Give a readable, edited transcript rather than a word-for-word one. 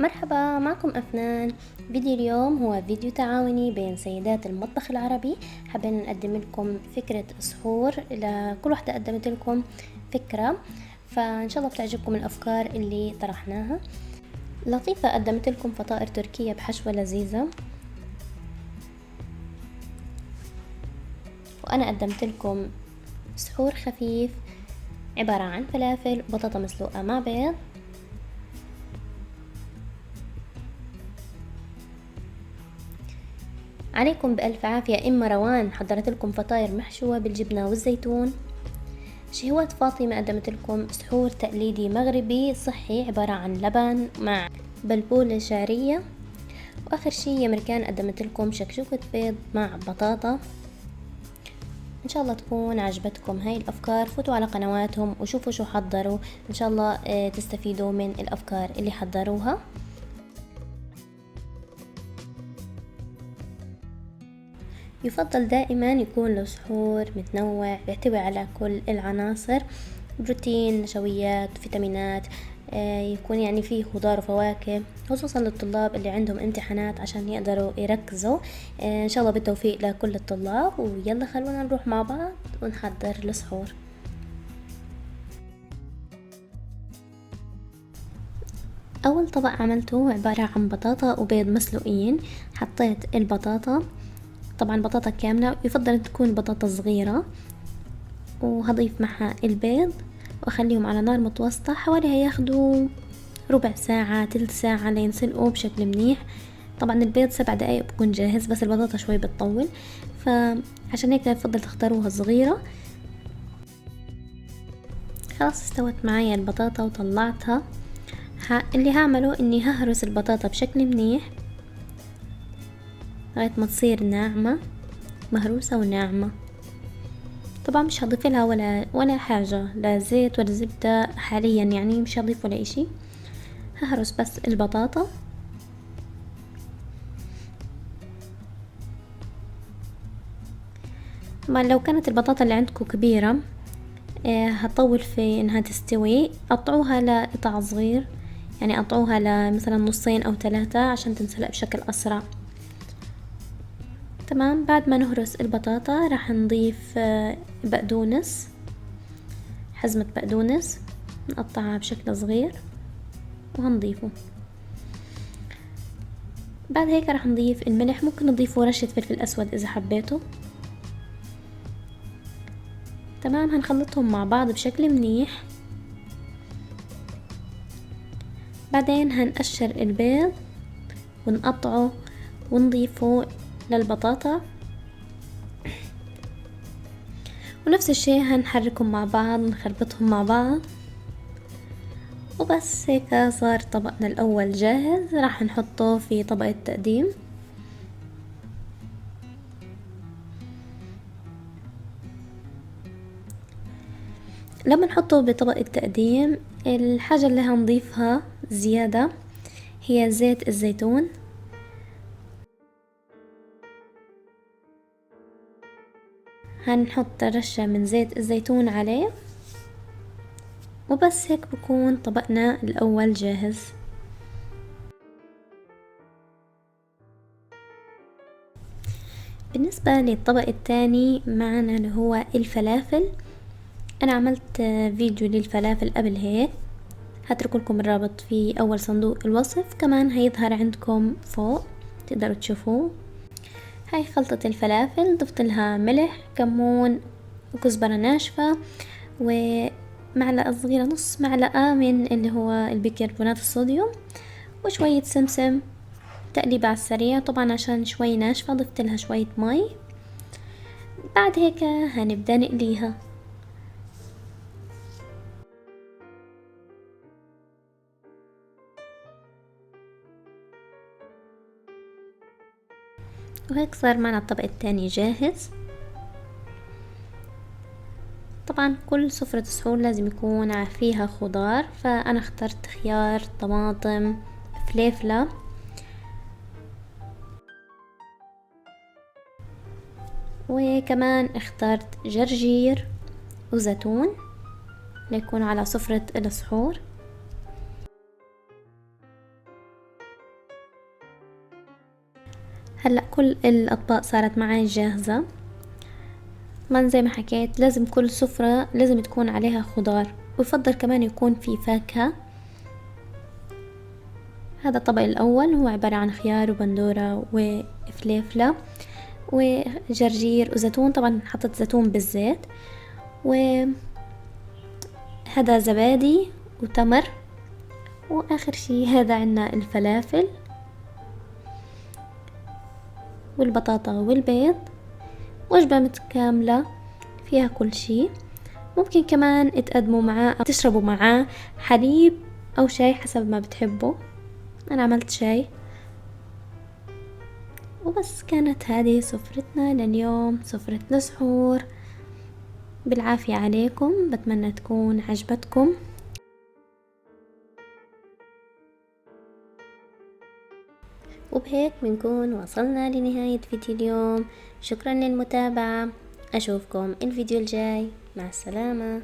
مرحبا، معكم أفنان. فيديو اليوم هو فيديو تعاوني بين سيدات المطبخ العربي. حابين نقدم لكم فكرة سحور، لكل واحدة قدمت لكم فكرة، فإن شاء الله بتعجبكم الأفكار اللي طرحناها. لطيفة قدمت لكم فطائر تركية بحشوة لذيذة، وأنا قدمت لكم سحور خفيف عبارة عن فلافل وبطاطا مسلوقة مع بيض. عليكم بألف عافية. إما روان حضرت لكم فطاير محشوة بالجبنة والزيتون. شهوات فاطمة قدمت لكم سحور تقليدي مغربي صحي عبارة عن لبن مع بلبولة شعرية. وآخر شي يمركان قدمت لكم شكشوكة بيض مع بطاطا. إن شاء الله تكون عجبتكم هاي الأفكار. فوتوا على قنواتهم وشوفوا شو حضروا، إن شاء الله تستفيدوا من الأفكار اللي حضروها. يفضل دائما يكون له سحور متنوع بيحتوي على كل العناصر، بروتين، نشويات، فيتامينات، يكون يعني فيه خضار وفواكه، خصوصا للطلاب اللي عندهم امتحانات عشان يقدروا يركزوا. ان شاء الله بالتوفيق لكل الطلاب. ويلا خلونا نروح مع بعض ونحضر السحور. اول طبق عملته عبارة عن بطاطا وبيض مسلوقين. حطيت البطاطا، طبعا بطاطا كاملة، يفضل تكون بطاطا صغيرة، وهضيف معها البيض واخليهم على نار متوسطة. حوالي هياخدوا ربع ساعة تلت ساعة لينسلقوا بشكل منيح. طبعا البيض 7 دقايق بكون جاهز، بس البطاطا شوي بتطول، فعشان هيك يفضل تختاروها صغيرة. خلاص استوت معايا البطاطا وطلعتها. اللي هعمله اني ههرس البطاطا بشكل منيح لغاية ما تصير ناعمة، مهروسة وناعمة. طبعا مش هضيف لها ولا حاجة، لا زيت ولا زبدة حاليا، يعني مش هضيف ولا اشي. ههرس بس البطاطا. طبعا لو كانت البطاطا اللي عندكم كبيرة هتطول في انها تستوي، قطعوها لقطع صغير، يعني قطعوها لمثلا نصين او 3 عشان تنسلق بشكل اسرع. تمام. بعد ما نهرس البطاطا راح نضيف بقدونس، حزمة بقدونس نقطعها بشكل صغير وهنضيفه. بعد هيك راح نضيف الملح، ممكن نضيفوا رشة فلفل اسود اذا حبيتوا. تمام. هنخلطهم مع بعض بشكل منيح. بعدين هنقشر البيض ونقطعه ونضيفه للبطاطا، ونفس الشي هنحركهم مع بعض، نخلطهم مع بعض. وبس هيك صار طبقنا الأول جاهز. راح نحطه في طبق التقديم. لما نحطه بطبق التقديم، الحاجة اللي هنضيفها زيادة هي زيت الزيتون. هنحط رشة من زيت الزيتون عليه، وبس هيك بكون طبقنا الأول جاهز. بالنسبة للطبق الثاني معنا اللي هو الفلافل، أنا عملت فيديو للفلافل قبل هيك، هترك لكم الرابط في أول صندوق الوصف، كمان هيظهر عندكم فوق تقدروا تشوفوه. هاي خلطة الفلافل، ضفت لها ملح، كمون، وكزبرة ناشفة، ومعلقة صغيرة، نص معلقة من اللي هو البيكربونات الصوديوم، وشوية سمسم، تقليبة على السريع. طبعا عشان شوي ناشفة ضفت لها شوية مي. بعد هيك هنبدأ نقليها. وهيك صار معنا الطبق الثاني جاهز. طبعا كل سفرة سحور لازم يكون فيها خضار، فأنا اخترت خيار، طماطم، فليفلة، وكمان اخترت جرجير وزيتون ليكون على سفرة السحور. هلأ كل الأطباق صارت معي جاهزة. طبعا زي ما حكيت لازم كل سفرة لازم تكون عليها خضار، ويفضل كمان يكون في فاكهة. هذا الطبق الأول هو عبارة عن خيار وبندورة وفليفلة وجرجير وزيتون، طبعا حطيت زيتون بالزيت، وهذا زبادي وتمر، وآخر شي هذا عنا الفلافل والبطاطا والبيض. وجبة متكاملة فيها كل شي. ممكن كمان تقدموا معاه أو تشربوا معاه حليب أو شاي حسب ما بتحبوا. أنا عملت شاي وبس. كانت هذه سفرتنا لليوم، سفرة السحور. بالعافية عليكم، بتمنى تكون عجبتكم. وبهيك بنكون وصلنا لنهاية فيديو اليوم. شكرا للمتابعة، أشوفكم الفيديو الجاي، مع السلامة.